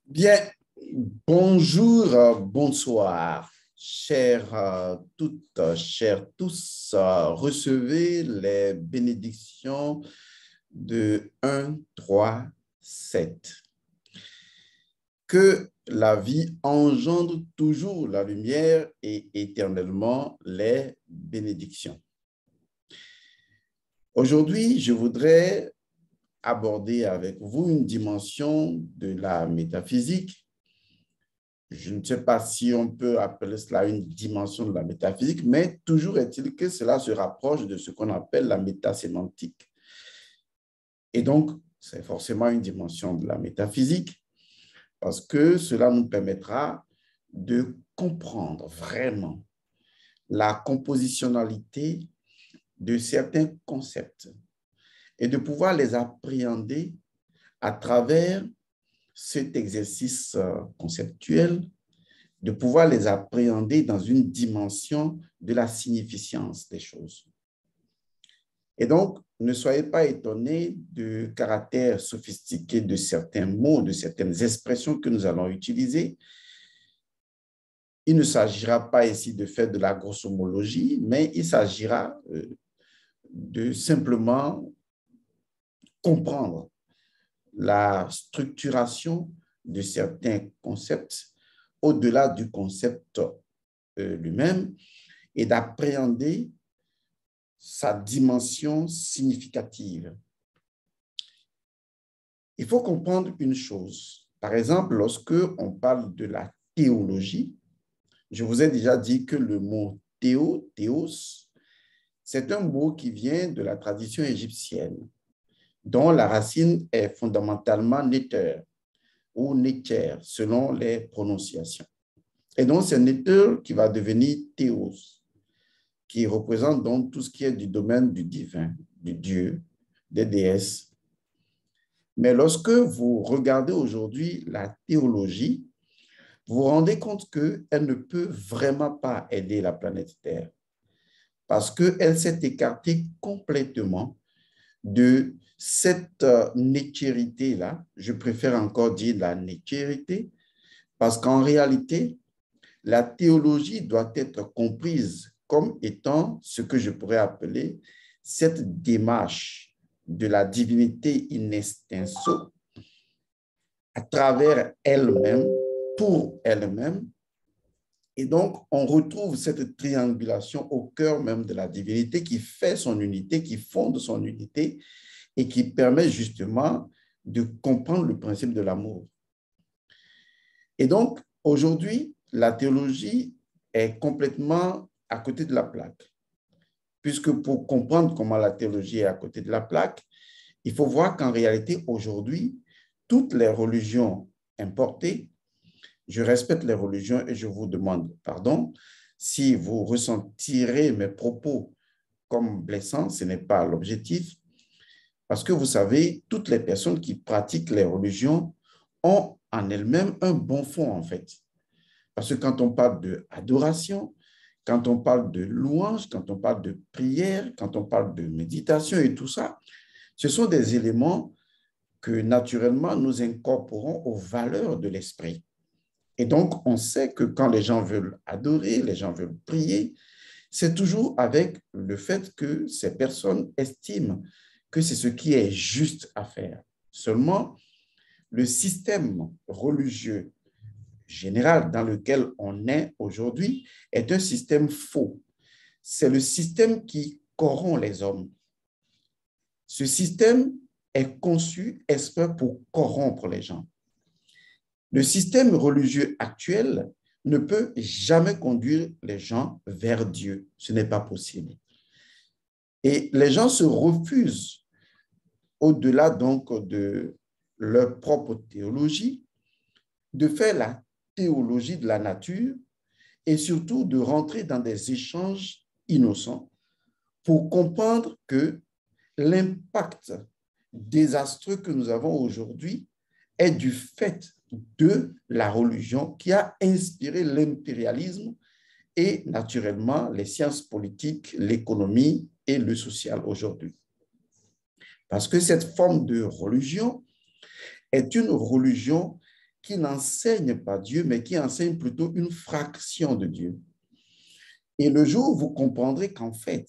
Bien, bonjour, bonsoir, chers toutes, chers tous, recevez les bénédictions de 1, 3, 7. Que la vie engendre toujours la lumière et éternellement les bénédictions. Aujourd'hui, je voudrais aborder avec vous une dimension de la métaphysique. Je ne sais pas si on peut appeler cela une dimension de la métaphysique, mais toujours est-il que cela se rapproche de ce qu'on appelle la métasémantique. Et donc, c'est forcément une dimension de la métaphysique parce que cela nous permettra de comprendre vraiment la compositionnalité de certains concepts et de pouvoir les appréhender à travers cet exercice conceptuel, de pouvoir les appréhender dans une dimension de la significance des choses. Et donc, ne soyez pas étonnés du caractère sophistiqué de certains mots, de certaines expressions que nous allons utiliser. Il ne s'agira pas ici de faire de la grossomologie, mais il s'agira de simplement comprendre la structuration de certains concepts au-delà du concept lui-même et d'appréhender sa dimension significative. Il faut comprendre une chose. Par exemple, lorsque on parle de la théologie, je vous ai déjà dit que le mot théos, c'est un mot qui vient de la tradition égyptienne, dont la racine est fondamentalement néter ou néter, selon les prononciations. Et donc, c'est néter qui va devenir théos, qui représente donc tout ce qui est du domaine du divin, du Dieu, des déesses. Mais lorsque vous regardez aujourd'hui la théologie, vous vous rendez compte qu'elle ne peut vraiment pas aider la planète Terre parce qu'elle s'est écartée complètement de cette nétérité-là. Je préfère encore dire la nétérité parce qu'en réalité, la théologie doit être comprise comme étant ce que je pourrais appeler cette démarche de la divinité in extenso à travers elle-même, pour elle-même. Et donc, on retrouve cette triangulation au cœur même de la divinité qui fait son unité, qui fonde son unité et qui permet justement de comprendre le principe de l'amour. Et donc, aujourd'hui, la théologie est complètement à côté de la plaque. Puisque pour comprendre comment la théologie est à côté de la plaque, il faut voir qu'en réalité, aujourd'hui, toutes les religions importées, je respecte les religions et je vous demande pardon, si vous ressentirez mes propos comme blessants, ce n'est pas l'objectif, parce que vous savez, toutes les personnes qui pratiquent les religions ont en elles-mêmes un bon fond en fait. Parce que quand on parle d'adoration, quand on parle de louange, quand on parle de prière, quand on parle de méditation et tout ça, ce sont des éléments que naturellement nous incorporons aux valeurs de l'esprit. Et donc, on sait que quand les gens veulent adorer, les gens veulent prier, c'est toujours avec le fait que ces personnes estiment que c'est ce qui est juste à faire. Seulement, le système religieux général dans lequel on est aujourd'hui est un système faux. C'est le système qui corrompt les hommes. Ce système est conçu exprès pour corrompre les gens. Le système religieux actuel ne peut jamais conduire les gens vers Dieu. Ce n'est pas possible. Et les gens se refusent, au-delà donc de leur propre théologie, de faire la théologie de la nature et surtout de rentrer dans des échanges innocents pour comprendre que l'impact désastreux que nous avons aujourd'hui est du fait de la religion qui a inspiré l'impérialisme et naturellement les sciences politiques, l'économie et le social aujourd'hui. Parce que cette forme de religion est une religion qui n'enseignent pas Dieu, mais qui enseignent plutôt une fraction de Dieu. Et le jour où vous comprendrez qu'en fait,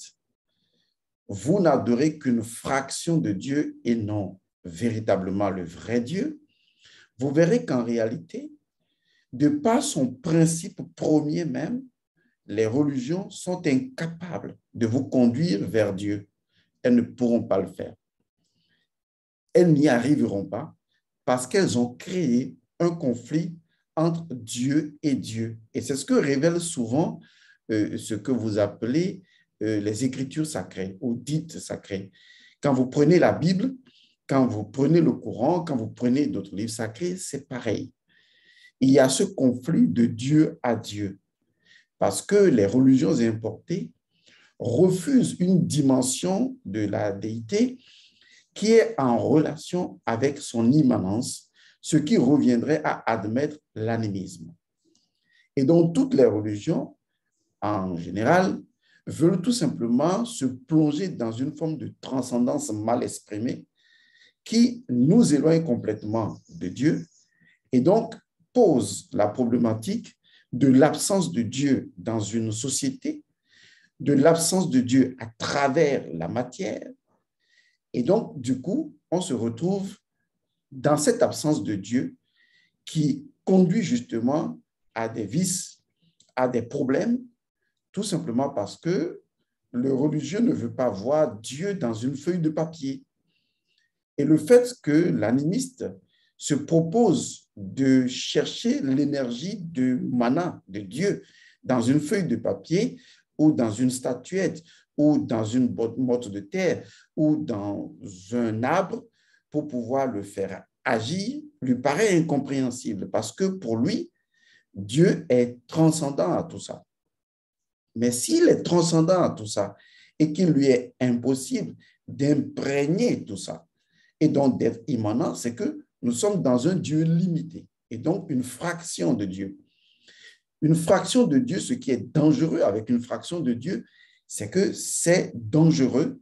vous n'adorez qu'une fraction de Dieu et non véritablement le vrai Dieu, vous verrez qu'en réalité, de par son principe premier même, les religions sont incapables de vous conduire vers Dieu. Elles ne pourront pas le faire. Elles n'y arriveront pas parce qu'elles ont créé un conflit entre Dieu et Dieu. Et c'est ce que révèle souvent ce que vous appelez les Écritures sacrées ou dites sacrées. Quand vous prenez la Bible, quand vous prenez le Coran, quand vous prenez d'autres livres sacrés, c'est pareil. Il y a ce conflit de Dieu à Dieu parce que les religions importées refusent une dimension de la déité qui est en relation avec son immanence, ce qui reviendrait à admettre l'animisme. Et donc, toutes les religions, en général, veulent tout simplement se plonger dans une forme de transcendance mal exprimée qui nous éloigne complètement de Dieu et donc pose la problématique de l'absence de Dieu dans une société, de l'absence de Dieu à travers la matière. Et donc, du coup, on se retrouve dans cette absence de Dieu qui conduit justement à des vices, à des problèmes, tout simplement parce que le religieux ne veut pas voir Dieu dans une feuille de papier. Et le fait que l'animiste se propose de chercher l'énergie de mana, de Dieu, dans une feuille de papier ou dans une statuette ou dans une motte de terre ou dans un arbre pour pouvoir le faire agir, lui paraît incompréhensible parce que pour lui, Dieu est transcendant à tout ça. Mais s'il est transcendant à tout ça et qu'il lui est impossible d'imprégner tout ça et donc d'être immanent, c'est que nous sommes dans un Dieu limité et donc une fraction de Dieu. Une fraction de Dieu, ce qui est dangereux avec une fraction de Dieu, c'est que c'est dangereux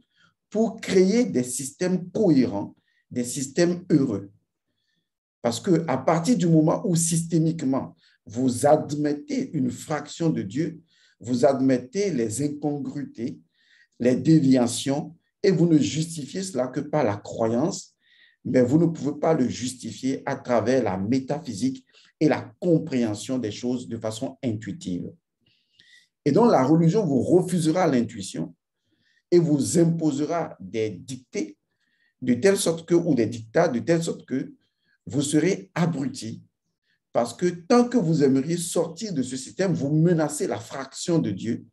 pour créer des systèmes cohérents, des systèmes heureux. Parce qu'à partir du moment où systémiquement, vous admettez une fraction de Dieu, vous admettez les incongruités, les déviations, et vous ne justifiez cela que par la croyance, mais vous ne pouvez pas le justifier à travers la métaphysique et la compréhension des choses de façon intuitive. Et donc, la religion vous refusera l'intuition et vous imposera des dictées de telle sorte que, ou des dictats de telle sorte que vous serez abrutis parce que tant que vous aimeriez sortir de ce système, vous menacez la fraction de Dieu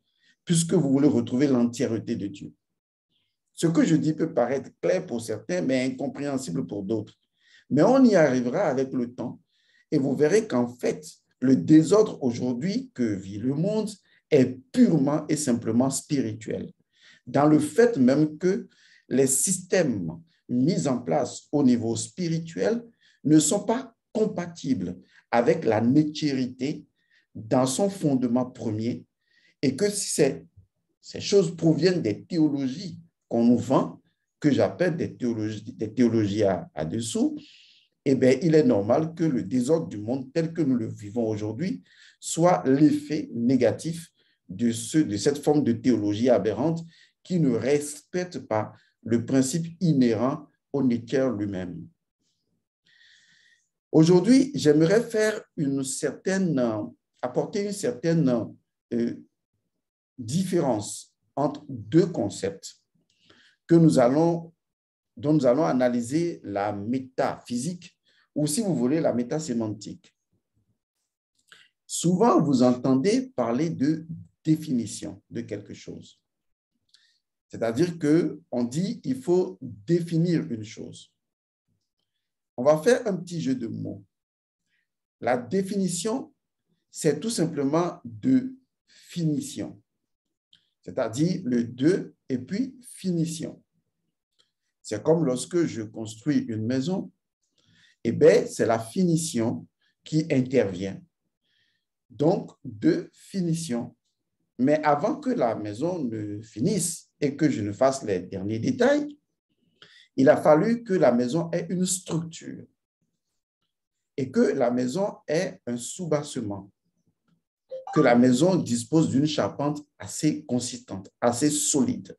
puisque vous voulez retrouver l'entièreté de Dieu. Ce que je dis peut paraître clair pour certains, mais incompréhensible pour d'autres. Mais on y arrivera avec le temps et vous verrez qu'en fait, le désordre aujourd'hui que vit le monde est purement et simplement spirituel. Dans le fait même que les systèmes mis en place au niveau spirituel ne sont pas compatibles avec la nétérité dans son fondement premier et que si ces choses proviennent des théologies qu'on nous vend, que j'appelle des théologies à dessous, eh bien, il est normal que le désordre du monde tel que nous le vivons aujourd'hui soit l'effet négatif de cette forme de théologie aberrante qui ne respecte pas le principe inhérent au Néther lui-même. Aujourd'hui, j'aimerais apporter une certaine différence entre deux concepts dont nous allons analyser la métaphysique ou, si vous voulez, la métasémantique. Souvent, vous entendez parler de définition de quelque chose. C'est-à-dire qu'on dit qu'il faut définir une chose. On va faire un petit jeu de mots. La définition, c'est tout simplement de finition. C'est-à-dire le de et puis finition. C'est comme lorsque je construis une maison, eh bien, c'est la finition qui intervient. Donc, de finition. Mais avant que la maison ne finisse et que je ne fasse les derniers détails, il a fallu que la maison ait une structure. et que la maison est un soubassement, que la maison dispose d'une charpente assez consistante, assez solide.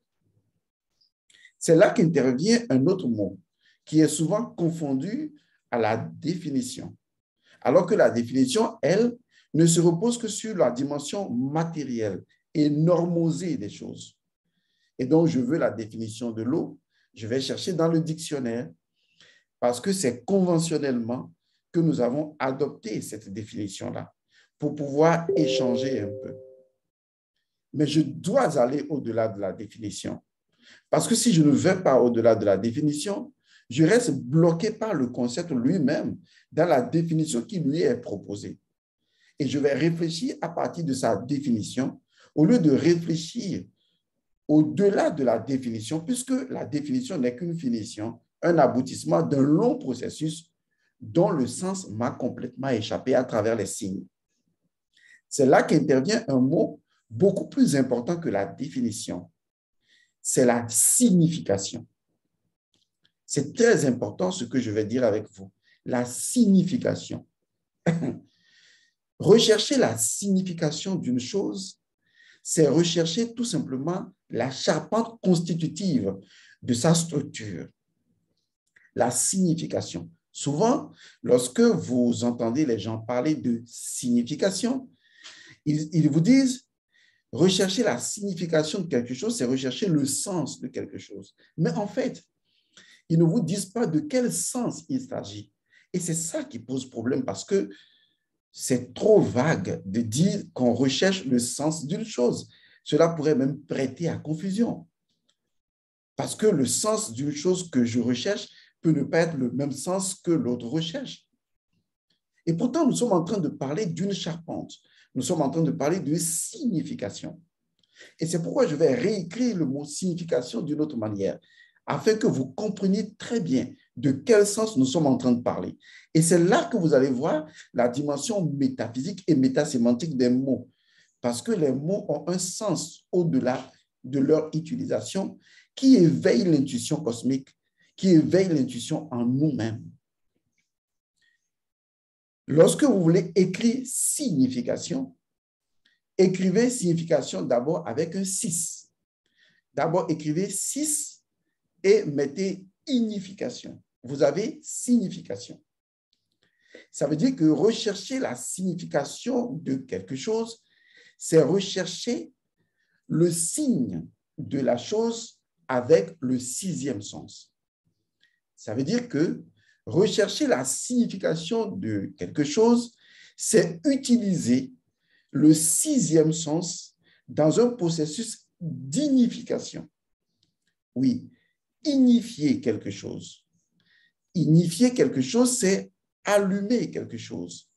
C'est là qu'intervient un autre mot qui est souvent confondu à la définition, alors que la définition, elle, ne se repose que sur la dimension matérielle et normosée des choses. Et donc, je veux la définition de l'eau, je vais chercher dans le dictionnaire parce que c'est conventionnellement que nous avons adopté cette définition-là pour pouvoir échanger un peu. Mais je dois aller au-delà de la définition. Parce que si je ne vais pas au-delà de la définition, je reste bloqué par le concept lui-même dans la définition qui lui est proposée. Et je vais réfléchir à partir de sa définition au lieu de réfléchir au-delà de la définition, puisque la définition n'est qu'une finition, un aboutissement d'un long processus dont le sens m'a complètement échappé à travers les signes. C'est là qu'intervient un mot beaucoup plus important que la définition. C'est la signification. C'est très important ce que je vais dire avec vous. La signification. Rechercher la signification d'une chose, c'est rechercher tout simplement la charpente constitutive de sa structure. La signification. Souvent, lorsque vous entendez les gens parler de signification, ils vous disent rechercher la signification de quelque chose, c'est rechercher le sens de quelque chose. Mais en fait, ils ne vous disent pas de quel sens il s'agit. Et c'est ça qui pose problème parce que c'est trop vague de dire qu'on recherche le sens d'une chose. Cela pourrait même prêter à confusion. Parce que le sens d'une chose que je recherche peut ne pas être le même sens que l'autre recherche. Et pourtant, nous sommes en train de parler d'une charpente. Nous sommes en train de parler de signification. Et c'est pourquoi je vais réécrire le mot signification d'une autre manière, afin que vous compreniez très bien de quel sens nous sommes en train de parler. Et c'est là que vous allez voir la dimension métaphysique et métasémantique des mots, parce que les mots ont un sens au-delà de leur utilisation qui éveille l'intuition cosmique, qui éveille l'intuition en nous-mêmes. Lorsque vous voulez écrire signification, écrivez signification d'abord avec un 6. D'abord, écrivez 6 et mettez ignification. Vous avez signification. Ça veut dire que rechercher la signification de quelque chose, c'est rechercher le signe de la chose avec le 6e sens. Ça veut dire que rechercher la signification de quelque chose, c'est utiliser le 6e sens dans un processus d'ignification. Oui, ignifier quelque chose. Ignifier quelque chose, c'est allumer quelque chose.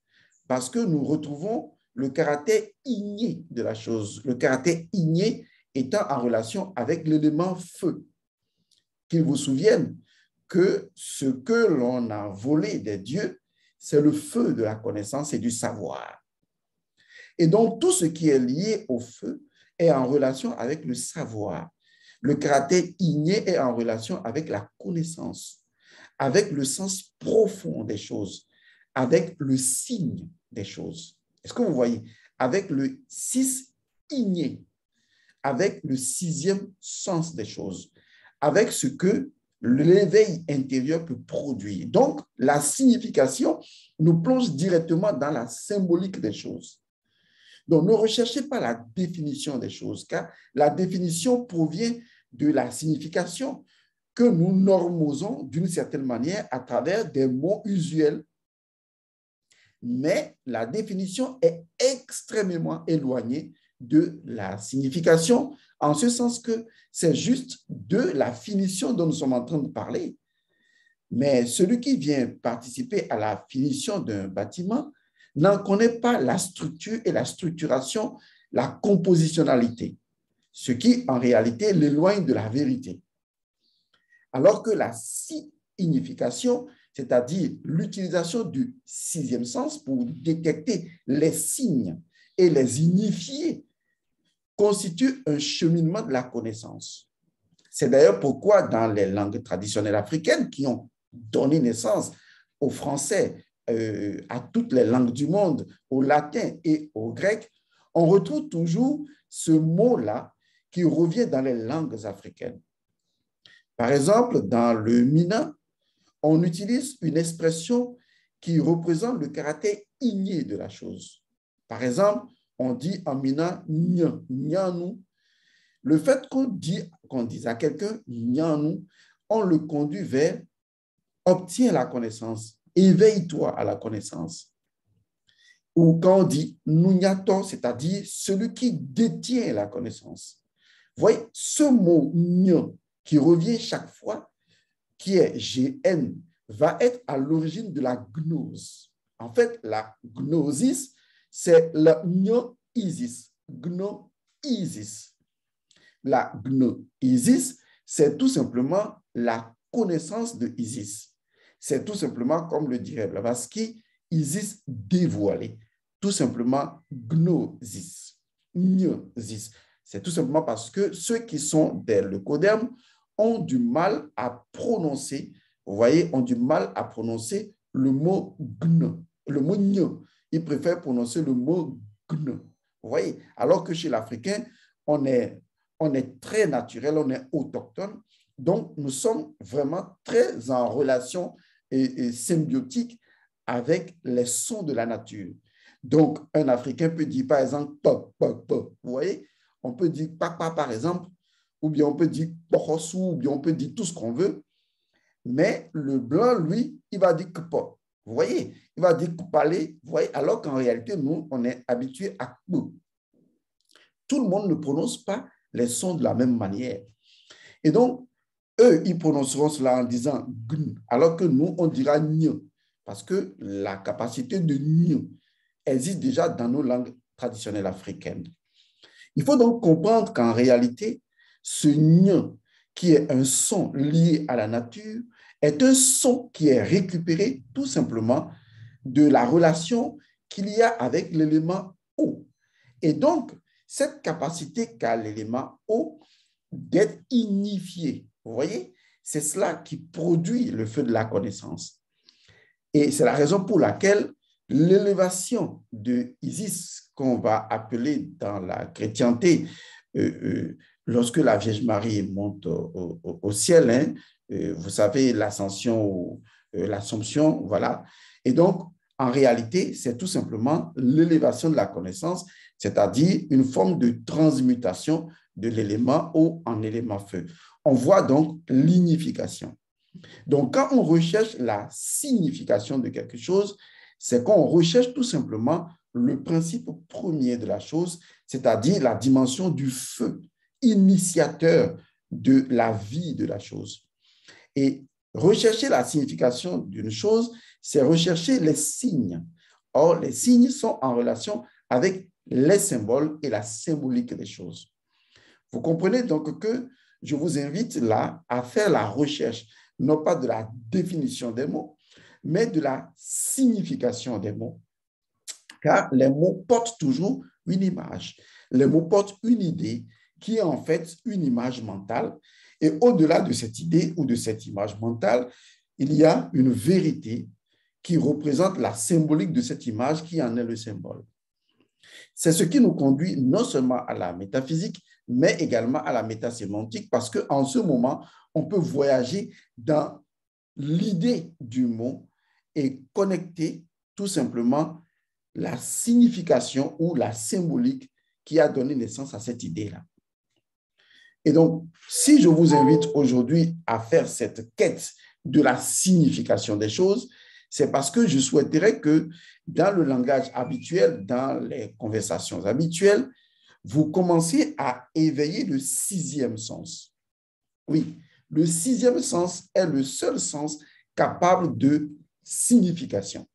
Parce que nous retrouvons le caractère igné de la chose. Le caractère igné étant en relation avec l'élément feu. Qu'il vous souvienne que ce que l'on a volé des dieux, c'est le feu de la connaissance et du savoir. Et donc, tout ce qui est lié au feu est en relation avec le savoir. Le caractère igné est en relation avec la connaissance, avec le sens profond des choses, avec le signe des choses. Est-ce que vous voyez? Avec le 6 igné, avec le 6e sens des choses, avec ce que l'éveil intérieur peut produire. Donc, la signification nous plonge directement dans la symbolique des choses. Donc, ne recherchez pas la définition des choses, car la définition provient de la signification que nous normosons d'une certaine manière à travers des mots usuels. Mais la définition est extrêmement éloignée de la signification, en ce sens que c'est juste de la finition dont nous sommes en train de parler. Mais celui qui vient participer à la finition d'un bâtiment n'en connaît pas la structure et la structuration, la compositionnalité, ce qui en réalité l'éloigne de la vérité. Alors que la signification, c'est-à-dire l'utilisation du 6e sens pour détecter les signes et les ignifier, constitue un cheminement de la connaissance. C'est d'ailleurs pourquoi dans les langues traditionnelles africaines qui ont donné naissance au français à toutes les langues du monde, au latin et au grec, on retrouve toujours ce mot-là qui revient dans les langues africaines. Par exemple, dans le Mina, on utilise une expression qui représente le caractère igné de la chose. Par exemple, on dit en Mina, nyanou. Le fait qu'on dise à quelqu'un, nyanou, on le conduit vers obtiens la connaissance, éveille-toi à la connaissance. Ou quand on dit nunyato, c'est-à-dire celui qui détient la connaissance. Vous voyez, ce mot nyo qui revient chaque fois, qui est GN, va être à l'origine de la gnose. En fait, la gnosis, c'est le gno-isis. Gno-isis. La gno-isis, c'est tout simplement la connaissance de Isis. C'est tout simplement, comme le dirait Blavatsky, Isis dévoilé. Tout simplement gnosis. Gnosis. C'est tout simplement parce que ceux qui sont des leucodermes ont du mal à prononcer, vous voyez, ont du mal à prononcer le mot gn, le mot gn. Ils préfèrent prononcer le mot gn. Vous voyez, alors que chez l'Africain, on est très naturel, on est autochtone. Donc, nous sommes vraiment très en relation et symbiotique avec les sons de la nature. Donc, un Africain peut dire, par exemple, pop, pop, pop. Vous voyez, on peut dire papa, par exemple, ou bien on peut dire porossou, ou bien on peut dire tout ce qu'on veut. Mais le blanc, lui, il va dire kpo. Vous voyez, il va dire kpalé, vous voyez, alors qu'en réalité, nous, on est habitué à kpo. Tout le monde ne prononce pas les sons de la même manière. Et donc, eux, ils prononceront cela en disant gn, alors que nous, on dira ny, parce que la capacité de ny existe déjà dans nos langues traditionnelles africaines. Il faut donc comprendre qu'en réalité, ce ny, qui est un son lié à la nature, est un son qui est récupéré tout simplement de la relation qu'il y a avec l'élément eau. Et donc, cette capacité qu'a l'élément eau d'être ignifié, vous voyez, c'est cela qui produit le feu de la connaissance. Et c'est la raison pour laquelle l'élévation de Isis, qu'on va appeler dans la chrétienté, lorsque la Vierge Marie monte au ciel, hein, vous savez, l'ascension, l'Assomption, voilà. Et donc, en réalité, c'est tout simplement l'élévation de la connaissance, c'est-à-dire une forme de transmutation de l'élément eau en élément feu. On voit donc l'ignification. Donc, quand on recherche la signification de quelque chose, c'est qu'on recherche tout simplement le principe premier de la chose, c'est-à-dire la dimension du feu, initiateur de la vie de la chose. Et rechercher la signification d'une chose, c'est rechercher les signes. Or, les signes sont en relation avec les symboles et la symbolique des choses. Vous comprenez donc que je vous invite là à faire la recherche, non pas de la définition des mots, mais de la signification des mots. Car les mots portent toujours une image. Les mots portent une idée qui est en fait une image mentale. Et au-delà de cette idée ou de cette image mentale, il y a une vérité qui représente la symbolique de cette image qui en est le symbole. C'est ce qui nous conduit non seulement à la métaphysique, mais également à la métasémantique, parce qu'en ce moment, on peut voyager dans l'idée du mot et connecter tout simplement la signification ou la symbolique qui a donné naissance à cette idée-là. Et donc, si je vous invite aujourd'hui à faire cette quête de la signification des choses, c'est parce que je souhaiterais que dans le langage habituel, dans les conversations habituelles, vous commenciez à éveiller le sixième sens. Oui, le sixième sens est le seul sens capable de signification.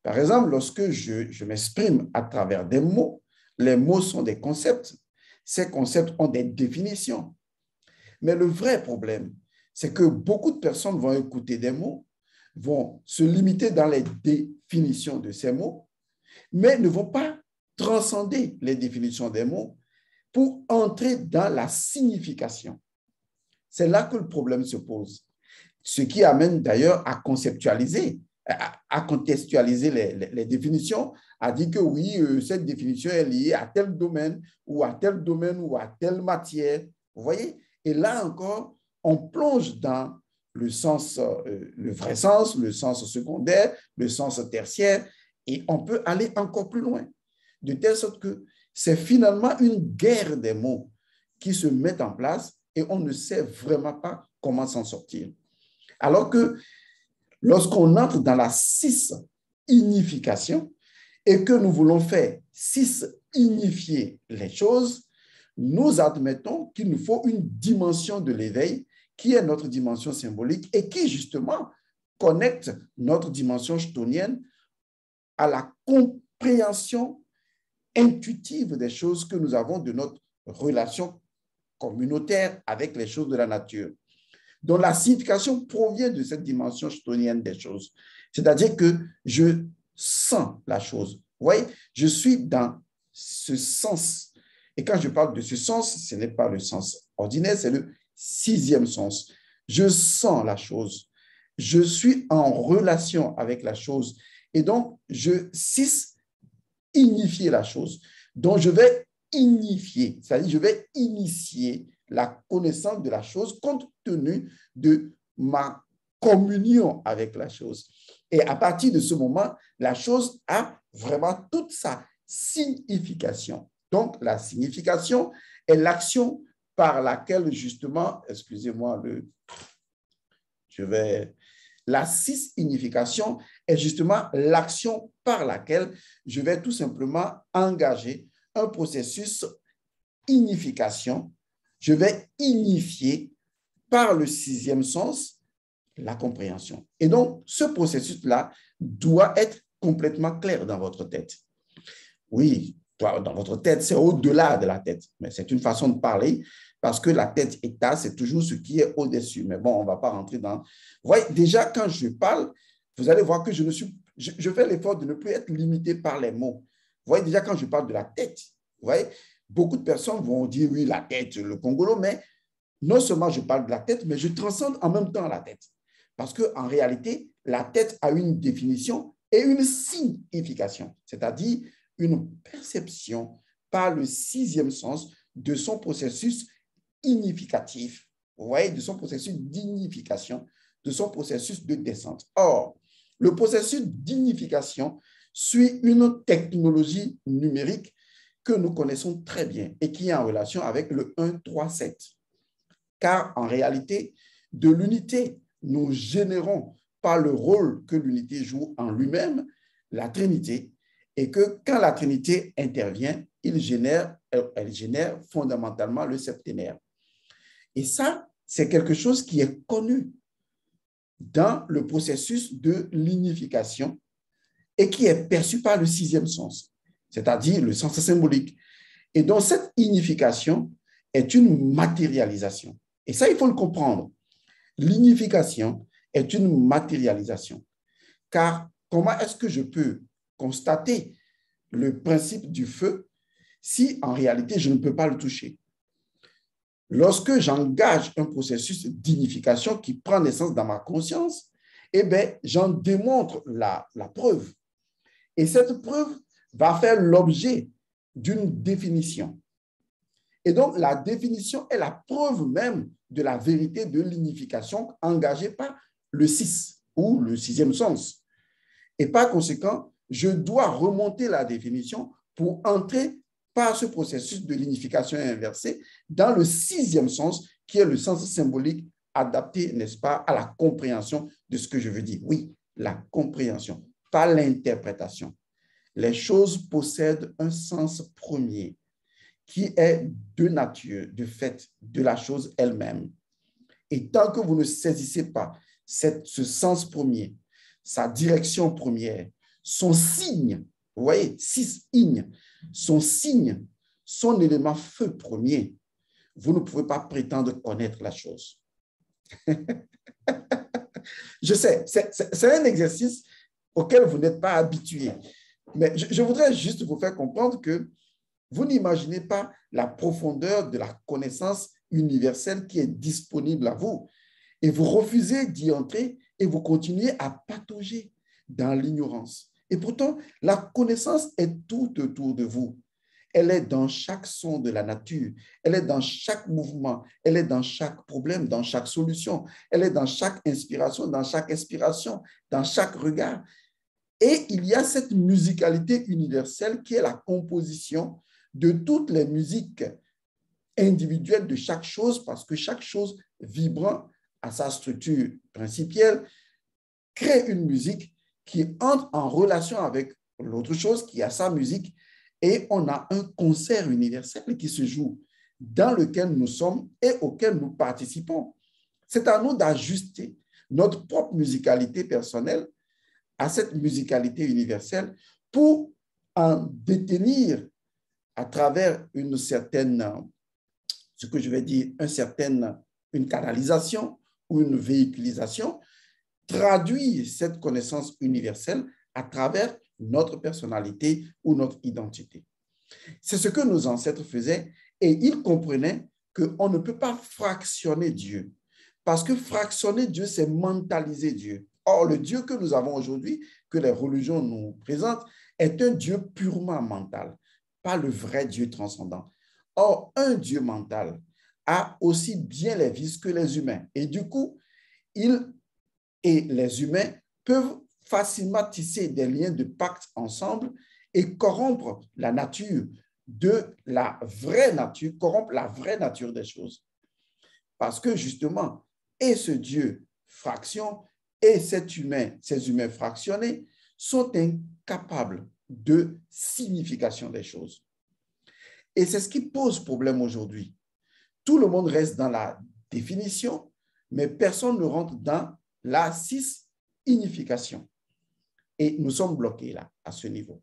Par exemple, lorsque je m'exprime à travers des mots, les mots sont des concepts. Ces concepts ont des définitions. Mais le vrai problème, c'est que beaucoup de personnes vont écouter des mots, vont se limiter dans les définitions de ces mots, mais ne vont pas transcender les définitions des mots pour entrer dans la signification. C'est là que le problème se pose. Ce qui amène d'ailleurs à conceptualiser à contextualiser les définitions, à dire que oui, cette définition est liée à tel domaine ou à tel domaine ou à telle matière. Vous voyez? Et là encore, on plonge dans le sens, le vrai sens, le sens secondaire, le sens tertiaire, et on peut aller encore plus loin. De telle sorte que c'est finalement une guerre des mots qui se met en place et on ne sait vraiment pas comment s'en sortir. Alors que lorsqu'on entre dans la cis-ignification et que nous voulons faire cis-ignifier les choses, nous admettons qu'il nous faut une dimension de l'éveil qui est notre dimension symbolique et qui, justement, connecte notre dimension stonienne à la compréhension intuitive des choses que nous avons de notre relation communautaire avec les choses de la nature. Donc, la signification provient de cette dimension stonienne des choses. C'est-à-dire que je sens la chose. Vous voyez, je suis dans ce sens. Et quand je parle de ce sens, ce n'est pas le sens ordinaire, c'est le sixième sens. Je sens la chose. Je suis en relation avec la chose. Et donc, je cesse ignifier la chose. Donc, je vais ignifier, c'est-à-dire je vais initier la connaissance de la chose compte tenu de ma communion avec la chose. Et à partir de ce moment, la chose a vraiment toute sa signification. Donc, la signification est l'action par laquelle, justement, excusez-moi, la signification est justement l'action par laquelle je vais tout simplement engager un processus ignification. Je vais ignifier par le sixième sens la compréhension. Et donc, ce processus-là doit être complètement clair dans votre tête. Oui, dans votre tête, c'est au-delà de la tête, mais c'est une façon de parler parce que la tête état, c'est toujours ce qui est au-dessus. Mais bon, on ne va pas rentrer dans... Vous voyez, déjà, quand je parle, vous allez voir que je fais l'effort de ne plus être limité par les mots. Vous voyez, déjà, quand je parle de la tête, vous voyez, beaucoup de personnes vont dire, oui, la tête, le congolo, mais non seulement je parle de la tête, mais je transcende en même temps la tête. Parce qu'en réalité, la tête a une définition et une signification, c'est-à-dire une perception par le sixième sens de son processus ignificatif, vous voyez, de son processus d'ignification, de son processus de descente. Or, le processus d'ignification suit une technologie numérique que nous connaissons très bien et qui est en relation avec le 1, 3, 7. Car en réalité, de l'unité, nous générons par le rôle que l'unité joue en lui-même, la Trinité, et que quand la Trinité intervient, elle génère fondamentalement le septénaire. Et ça, c'est quelque chose qui est connu dans le processus de l'unification et qui est perçu par le sixième sens, c'est-à-dire le sens symbolique. Et donc, cette unification est une matérialisation. Et ça, il faut le comprendre. L'unification est une matérialisation. Car comment est-ce que je peux constater le principe du feu si en réalité je ne peux pas le toucher? Lorsque j'engage un processus d'unification qui prend naissance dans ma conscience, eh bien, j'en démontre la preuve. Et cette preuve va faire l'objet d'une définition. Et donc, la définition est la preuve même de la vérité de l'unification engagée par le 6 ou le sixième sens. Et par conséquent, je dois remonter la définition pour entrer par ce processus de l'unification inversée dans le sixième sens, qui est le sens symbolique adapté, n'est-ce pas, à la compréhension de ce que je veux dire. Oui, la compréhension, pas l'interprétation. Les choses possèdent un sens premier qui est de nature, de fait, de la chose elle-même. Et tant que vous ne saisissez pas ce sens premier, sa direction première, son signe, vous voyez, 6 ignes, son signe, son élément feu premier, vous ne pouvez pas prétendre connaître la chose. Je sais, c'est un exercice auquel vous n'êtes pas habitué, mais je voudrais juste vous faire comprendre que vous n'imaginez pas la profondeur de la connaissance universelle qui est disponible à vous. Et vous refusez d'y entrer et vous continuez à patauger. dans l'ignorance. Et pourtant, la connaissance est tout autour de vous. Elle est dans chaque son de la nature, elle est dans chaque mouvement, elle est dans chaque problème, dans chaque solution, elle est dans chaque inspiration, dans chaque expiration, dans chaque regard. Et il y a cette musicalité universelle qui est la composition de toutes les musiques individuelles de chaque chose, parce que chaque chose vibrant à sa structure principielle crée une musique qui entre en relation avec l'autre chose qui a sa musique, et on a un concert universel qui se joue, dans lequel nous sommes et auquel nous participons. C'est à nous d'ajuster notre propre musicalité personnelle à cette musicalité universelle pour en détenir à travers une certaine, ce que je vais dire, une canalisation ou une véhiculisation, traduire cette connaissance universelle à travers notre personnalité ou notre identité. C'est ce que nos ancêtres faisaient et ils comprenaient qu'on ne peut pas fractionner Dieu. Parce que fractionner Dieu, c'est mentaliser Dieu. Or, le Dieu que nous avons aujourd'hui, que les religions nous présentent, est un Dieu purement mental, pas le vrai Dieu transcendant. Or, un Dieu mental a aussi bien les vices que les humains. Et du coup, les humains peuvent facilement tisser des liens de pacte ensemble et corrompre la nature de la vraie nature, corrompre la vraie nature des choses. Parce que justement, et ce Dieu fraction et ces humains fractionnés sont incapables de signification des choses. Et c'est ce qui pose problème aujourd'hui. Tout le monde reste dans la définition, mais personne ne rentre dans la cis-signification. Et nous sommes bloqués là, à ce niveau.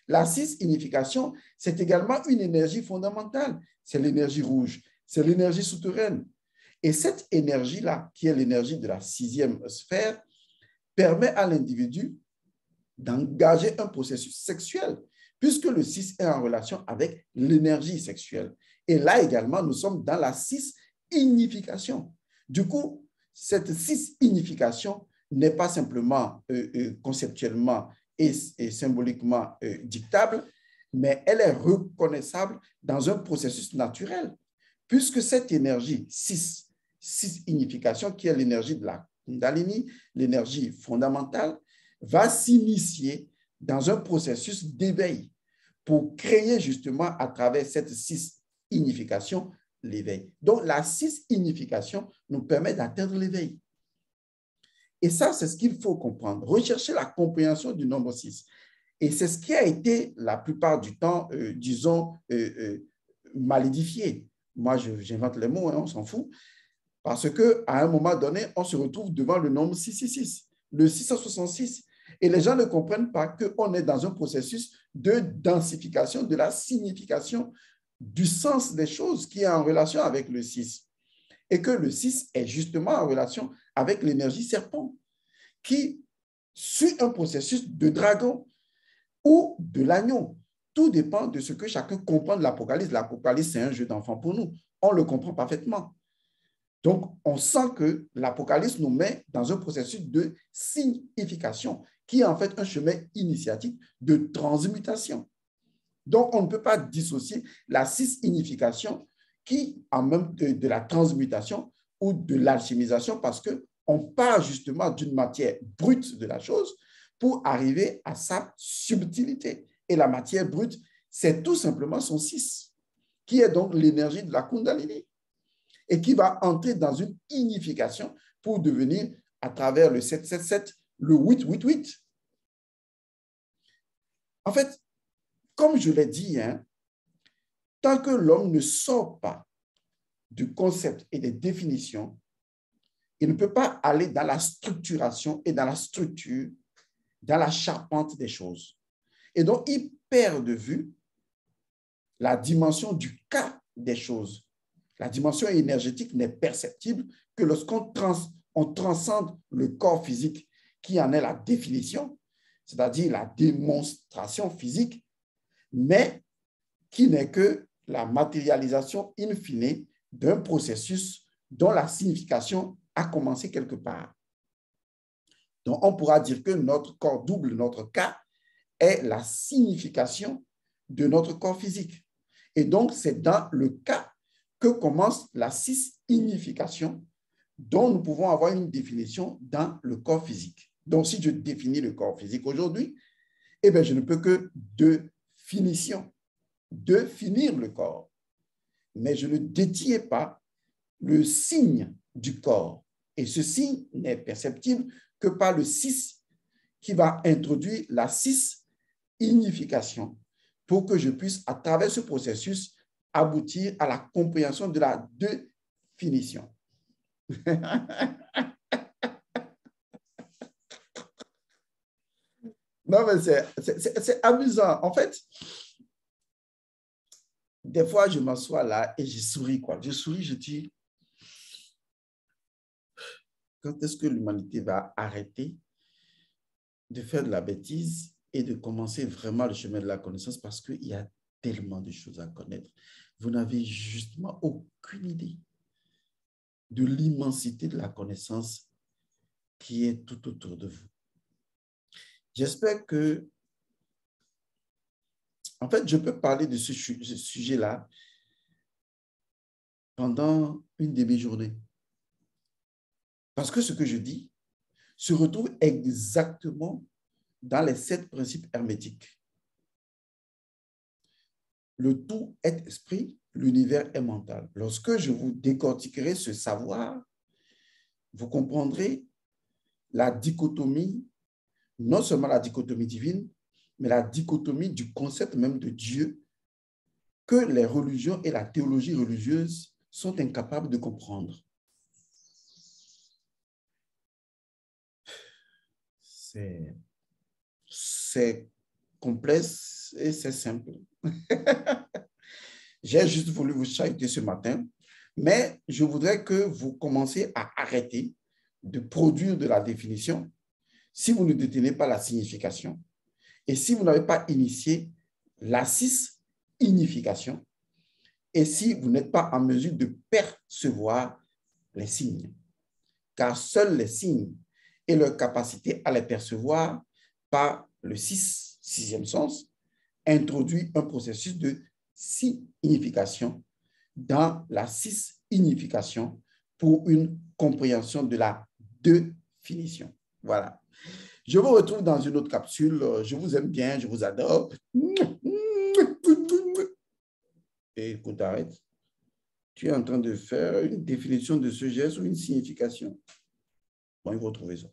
La cis-signification, c'est également une énergie fondamentale. C'est l'énergie rouge, c'est l'énergie souterraine. Et cette énergie-là, qui est l'énergie de la 6e sphère, permet à l'individu d'engager un processus sexuel, puisque le 6 est en relation avec l'énergie sexuelle. Et là également, nous sommes dans la 6-signification. Du coup, cette 6-signification n'est pas simplement conceptuellement et symboliquement dictable, mais elle est reconnaissable dans un processus naturel, puisque cette énergie 6-signification, qui est l'énergie de la Kundalini, l'énergie fondamentale, va s'initier dans un processus d'éveil pour créer justement à travers cette 6-signification l'éveil. Donc, la 6-signification nous permet d'atteindre l'éveil. Et ça, c'est ce qu'il faut comprendre. Rechercher la compréhension du nombre 6. Et c'est ce qui a été la plupart du temps, disons, mal édifié. Moi, j'invente les mots, hein, on s'en fout. Parce qu'à un moment donné, on se retrouve devant le nombre 666, le 666. Et les gens ne comprennent pas qu'on est dans un processus de densification de la signification du sens des choses qui est en relation avec le 6. Et que le 6 est justement en relation avec l'énergie serpent qui suit un processus de dragon ou de l'agneau. Tout dépend de ce que chacun comprend de l'Apocalypse. L'Apocalypse, c'est un jeu d'enfant pour nous. On le comprend parfaitement. Donc, on sent que l'Apocalypse nous met dans un processus de signification qui est en fait un chemin initiatique de transmutation. Donc, on ne peut pas dissocier la signification qui, en même de la transmutation ou de l'alchimisation, parce qu'on part justement d'une matière brute de la chose pour arriver à sa subtilité. Et la matière brute, c'est tout simplement son 6, qui est donc l'énergie de la Kundalini, et qui va entrer dans une unification pour devenir, à travers le 777, le 888. En fait, comme je l'ai dit, hein, tant que l'homme ne sort pas du concept et des définitions, il ne peut pas aller dans la structuration et dans la structure, dans la charpente des choses. Et donc, il perd de vue la dimension du cas des choses. La dimension énergétique n'est perceptible que lorsqu'on transcende le corps physique qui en est la définition, c'est-à-dire la démonstration physique, mais qui n'est que la matérialisation in fine d'un processus dont la signification a commencé quelque part. Donc, on pourra dire que notre corps double, notre cas, est la signification de notre corps physique. Et donc, c'est dans le cas que commence la signification dont nous pouvons avoir une définition dans le corps physique. Donc, si je définis le corps physique aujourd'hui, eh bien, je ne peux que définir le corps. Mais je ne détiens pas le signe du corps. Et ce signe n'est perceptible que par le cis qui va introduire la signification pour que je puisse, à travers ce processus, aboutir à la compréhension de la définition. Non, mais c'est amusant. En fait, des fois, je m'assois là et je souris, quoi. Je souris, je dis, quand est-ce que l'humanité va arrêter de faire de la bêtise et de commencer vraiment le chemin de la connaissance, parce qu'il y a tellement de choses à connaître. Vous n'avez justement aucune idée de l'immensité de la connaissance qui est tout autour de vous. J'espère que, en fait, je peux parler de ce sujet-là pendant une demi-journée. Parce que ce que je dis se retrouve exactement dans les 7 principes hermétiques. Le tout est esprit, l'univers est mental. Lorsque je vous décortiquerai ce savoir, vous comprendrez la dichotomie, non seulement la dichotomie divine, mais la dichotomie du concept même de Dieu que les religions et la théologie religieuse sont incapables de comprendre. C'est complexe et c'est simple. J'ai juste voulu vous chahuter ce matin, mais je voudrais que vous commenciez à arrêter de produire de la définition si vous ne détenez pas la signification et si vous n'avez pas initié la signification et si vous n'êtes pas en mesure de percevoir les signes. Car seuls les signes et leur capacité à les percevoir par le sixième sens introduit un processus de signification dans la signification pour une compréhension de la définition. Voilà. Je vous retrouve dans une autre capsule. Je vous aime bien, je vous adore. Et écoute, arrête. Tu es en train de faire une définition de ce geste ou une signification. Bon, il faut trouver ça.